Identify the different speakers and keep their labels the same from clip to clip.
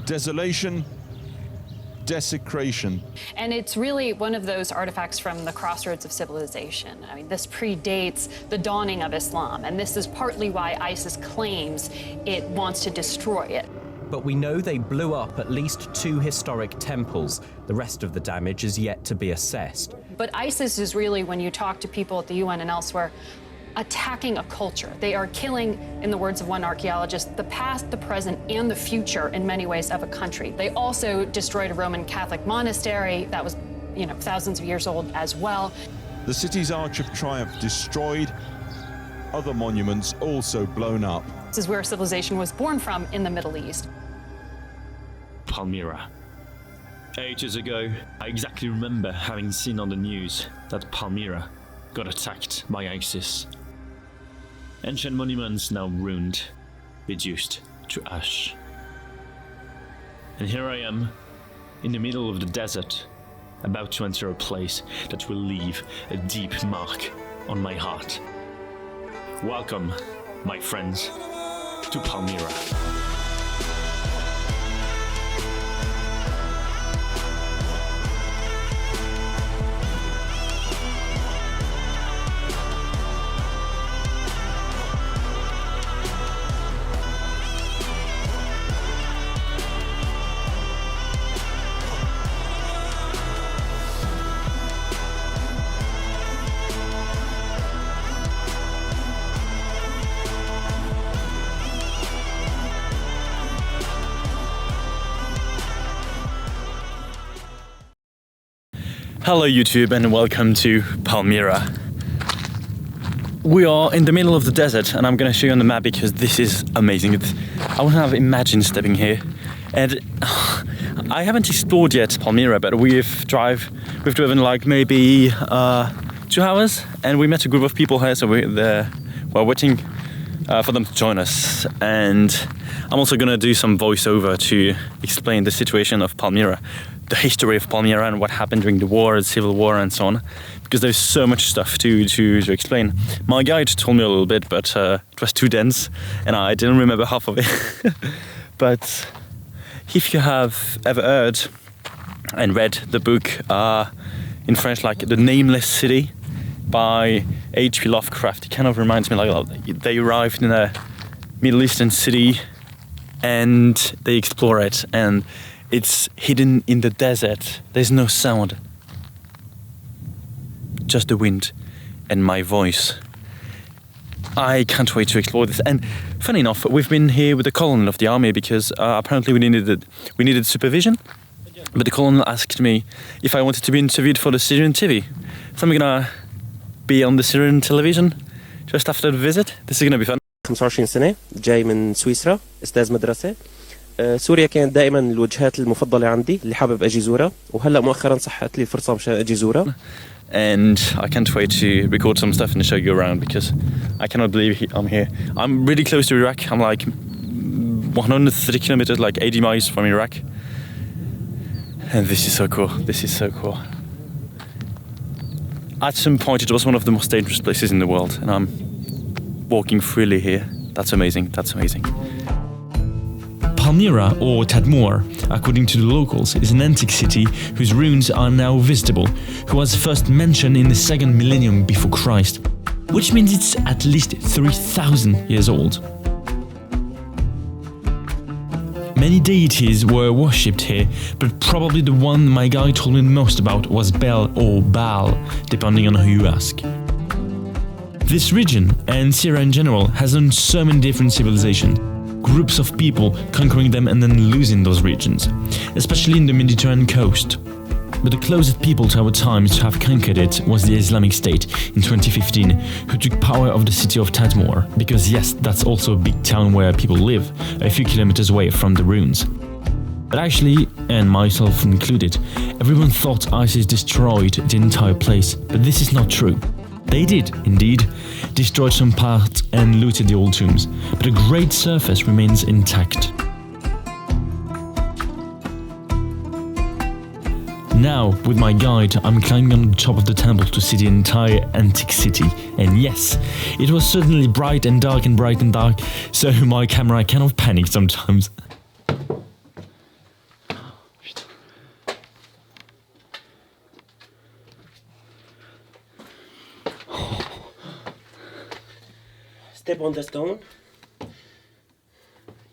Speaker 1: Desolation, desecration.
Speaker 2: And it's really one of those artifacts from the crossroads of civilization. I mean, this predates the dawning of Islam, and this is partly why ISIS claims it wants to destroy it.
Speaker 3: But we know they blew up at least 2 historic temples. The rest of the damage is yet to be assessed.
Speaker 2: But ISIS is really, when you talk to people at the UN and elsewhere, attacking a culture. They are killing, in the words of one archaeologist, the past, the present, and the future, in many ways, of a country. They also destroyed a Roman Catholic monastery that was, thousands of years old as well.
Speaker 1: The city's Arch of Triumph destroyed, other monuments also blown up.
Speaker 2: This is where civilization was born from in the Middle East.
Speaker 4: Palmyra. Ages ago, I exactly remember having seen on the news that Palmyra got attacked by ISIS. Ancient monuments now ruined, reduced to ash. And here I am, in the middle of the desert, about to enter a place that will leave a deep mark on my heart. Welcome, my friends, to Palmyra.
Speaker 5: Hello YouTube and welcome to Palmyra. We are in the middle of the desert and I'm gonna show you on the map because this is amazing. I wouldn't have imagined stepping here. And I haven't explored yet Palmyra, but we've driven like maybe 2 hours and we met a group of people here, so we're waiting for them to join us. And I'm also gonna do some voiceover to explain the situation of Palmyra, the history of Palmyra and what happened during the war, the civil war and so on, because there's so much stuff to explain. My guide told me a little bit, but it was too dense and I didn't remember half of it. But if you have ever heard and read the book in French, like The Nameless City by H.P. Lovecraft, it kind of reminds me like they arrived in a Middle Eastern city and they explore it, and it's hidden in the desert. There's no sound, just the wind and my voice. I can't wait to explore this. And funny enough, we've been here with the colonel of the army because apparently we needed supervision. But the colonel asked me if I wanted to be interviewed for the Syrian TV. So I'm gonna be on the Syrian television just after the visit. This is gonna be fun.
Speaker 6: 25 سنة جاي من سويسرا، أستاذ مدرسة. سوريا كانت دائما الوجهات المفضلة عندي اللي حابب أجي زورها، وهلا مؤخرا صحت لي الفرصة مشان أجي زورها.
Speaker 5: And I can't wait to record some stuff and show you around because I cannot believe I'm here. I'm really close to Iraq. I'm like 130 kilometers, like 80 miles from Iraq. And this is so cool. This is so cool. At some point it was one of the most dangerous places in the world, and I'm walking freely here. That's amazing. That's amazing.
Speaker 4: Palmyra, or Tadmor, according to the locals, is an antique city whose ruins are now visible, who was first mentioned in the 2nd millennium before Christ, which means it's at least 3,000 years old. Many deities were worshipped here, but probably the one my guide told me the most about was Bel or Baal, depending on who you ask. This region, and Syria in general, has known so many different civilizations. Groups of people conquering them and then losing those regions, especially in the Mediterranean coast. But the closest people to our times to have conquered it was the Islamic State in 2015, who took power of the city of Tadmor, because yes, that's also a big town where people live, a few kilometers away from the ruins. But actually, and myself included, everyone thought ISIS destroyed the entire place, but this is not true. They did, indeed, destroy some parts and looted the old tombs, but a great surface remains intact. Now, with my guide, I'm climbing on the top of the temple to see the entire antique city, and yes, it was certainly bright and dark, so my camera kind of panicked sometimes.
Speaker 6: Step on the stone.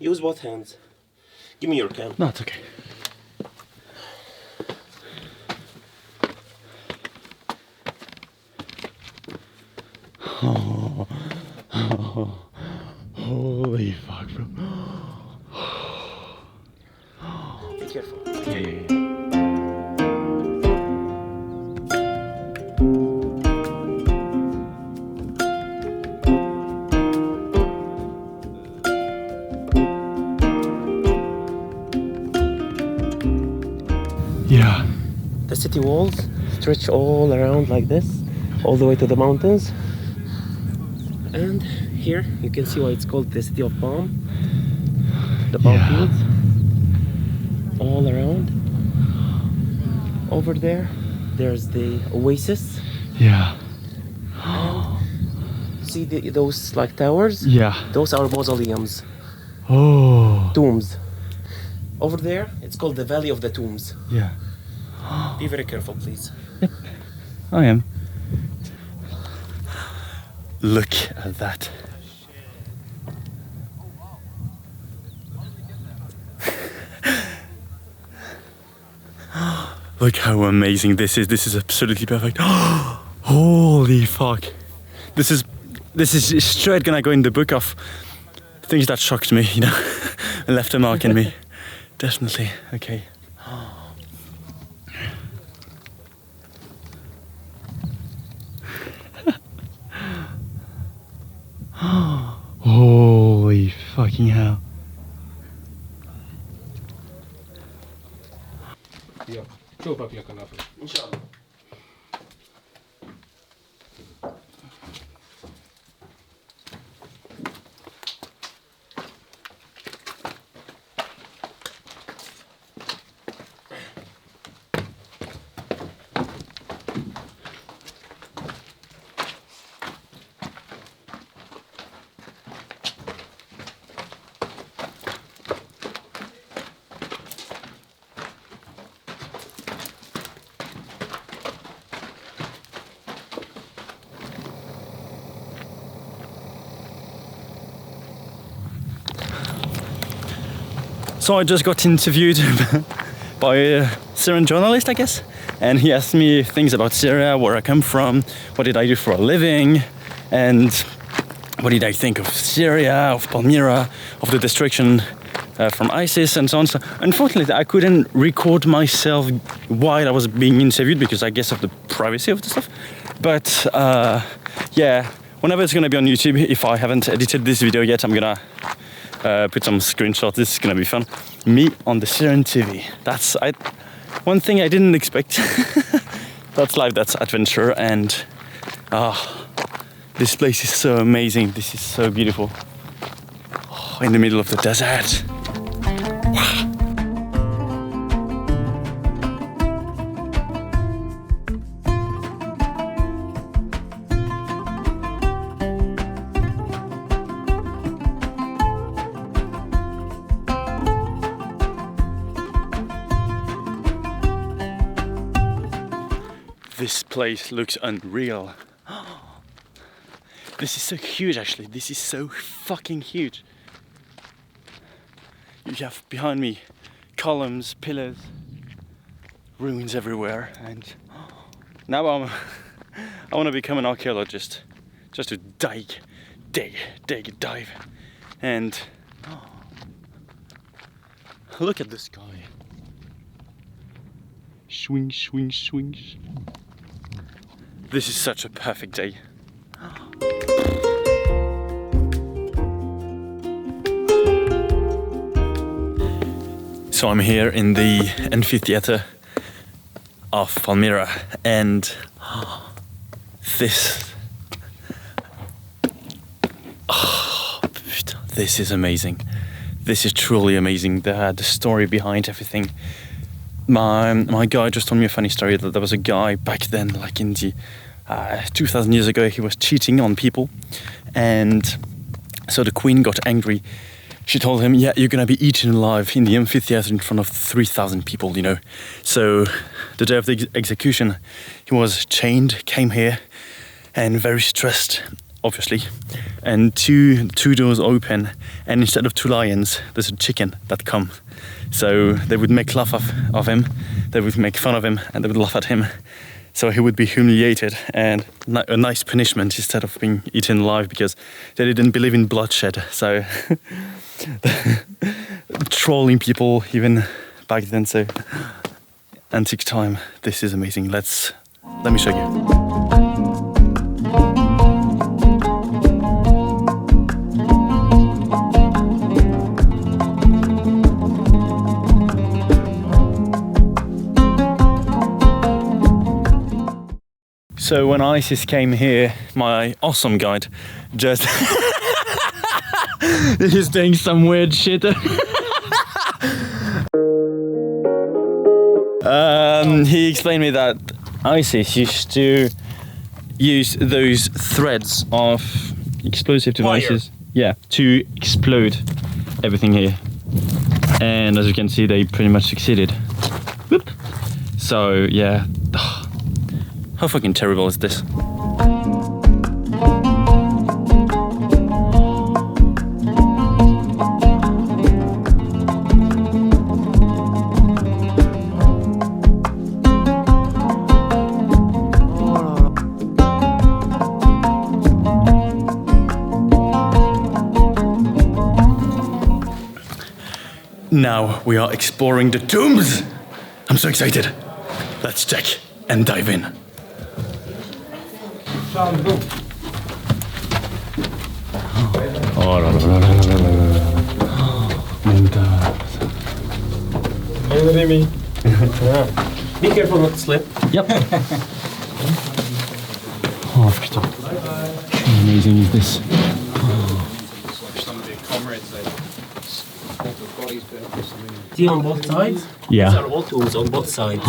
Speaker 6: Use both hands. Give me your cam.
Speaker 5: No, it's okay. Oh, holy fuck, bro.
Speaker 6: Be careful.
Speaker 5: Yeah. Yeah.
Speaker 6: The city walls stretch all around like this, all the way to the mountains. And here you can see why it's called the city of palm. The palm fields all around. Over there, there's the oasis.
Speaker 5: Yeah.
Speaker 6: See those like towers?
Speaker 5: Yeah.
Speaker 6: Those are mausoleums,
Speaker 5: Oh.
Speaker 6: tombs. Over there, it's called the Valley of the Tombs.
Speaker 5: Yeah.
Speaker 6: Be very careful, please.
Speaker 5: I am. Look at that. Look how amazing this is. This is absolutely perfect. Holy fuck. This is straight gonna go in the book of things that shocked me, you know, and left a mark in me. Definitely. Okay. Holy fucking hell.
Speaker 7: يلا شوفك لك نافذ
Speaker 6: إن شاء الله.
Speaker 5: So I just got interviewed by a Syrian journalist, I guess, and he asked me things about Syria, where I come from, what did I do for a living, and what did I think of Syria, of Palmyra, of the destruction from ISIS and so on. So unfortunately, I couldn't record myself while I was being interviewed because I guess of the privacy of the stuff. But yeah, whenever it's gonna be on YouTube, if I haven't edited this video yet, I'm gonna put some screenshots. This is gonna be fun. Me on the Syrian TV. That's one thing I didn't expect. That's life, that's adventure, and this place is so amazing. This is so beautiful. Oh, in the middle of the desert. Wow. This place looks unreal. This is so huge, actually. This is so fucking huge. You have behind me columns, pillars, ruins everywhere, and now I want to become an archaeologist, just to dive, and look at the sky. Swing, swing, swings. This is such a perfect day. So I'm here in the Amphitheater of Palmyra, and this is amazing. This is truly amazing. The story behind everything. My guy just told me a funny story that there was a guy back then, like in the 2,000 years ago, he was cheating on people, and so the queen got angry. She told him, yeah, you're gonna be eaten alive in the amphitheater in front of 3,000 people, you know. So the day of the execution, he was chained, came here, and very stressed, obviously, and two doors open, and instead of two lions, there's a chicken that come. So they would make laugh of him, they would make fun of him, and they would laugh at him. So he would be humiliated, and a nice punishment instead of being eaten alive, because they didn't believe in bloodshed. So trolling people even back then. So antique time. This is amazing. Let me show you. So when ISIS came here, my awesome guide just he's doing some weird shit. He explained me that ISIS used to use those threads of explosive devices, to explode everything here. And as you can see, they pretty much succeeded. Whoop. So yeah. How fucking terrible is this? Now we are exploring the tombs. I'm so excited. Let's check and dive in.
Speaker 6: Be careful not to slip.
Speaker 5: Yep. Oh putain. How amazing is this?
Speaker 6: See on both sides?
Speaker 5: Yeah.
Speaker 6: These are all tools on both sides.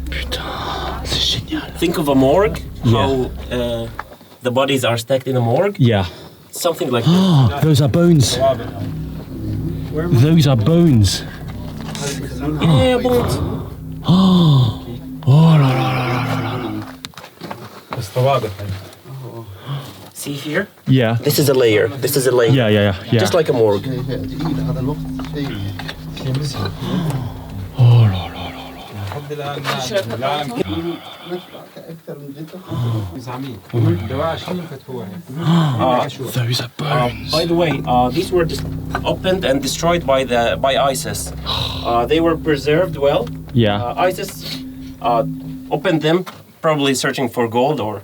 Speaker 5: Putain, c'est génial.
Speaker 6: Think of a morgue, how the bodies are stacked in a morgue.
Speaker 5: Yeah.
Speaker 6: Something like that.
Speaker 5: Those are bones. Those are bones.
Speaker 6: Yeah, bones. See here?
Speaker 5: Yeah.
Speaker 6: This is a layer. This is a layer.
Speaker 5: Yeah.
Speaker 6: Just like a morgue.
Speaker 5: Those are bones.
Speaker 6: By the way, these were just opened and destroyed by ISIS. They were preserved well.
Speaker 5: Yeah.
Speaker 6: ISIS opened them, probably searching for gold or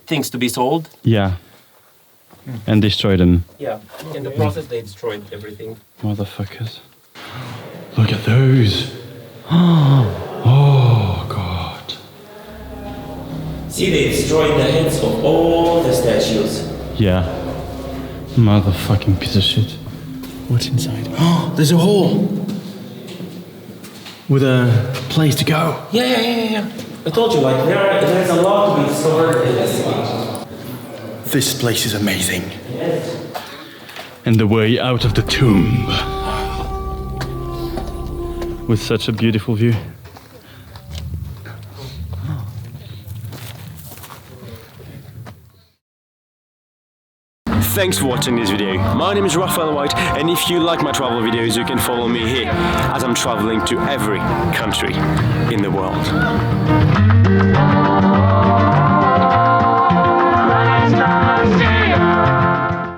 Speaker 6: things to be sold.
Speaker 5: Yeah. And destroyed them.
Speaker 6: Yeah. In the process, they destroyed everything.
Speaker 5: Motherfuckers. Look at those. Oh, God.
Speaker 6: See, they destroyed the heads of all the statues.
Speaker 5: Yeah. Motherfucking piece of shit. What's inside? Oh, there's a hole. With a place to go.
Speaker 6: Yeah. I told you, like, there's a lot to be discovered in this city.
Speaker 5: This place is amazing. Yes. And the way out of the tomb. With such a beautiful view. Thanks for watching this video. My name is Rafael White, and if you like my travel videos, you can follow me here as I'm traveling to every country in the world.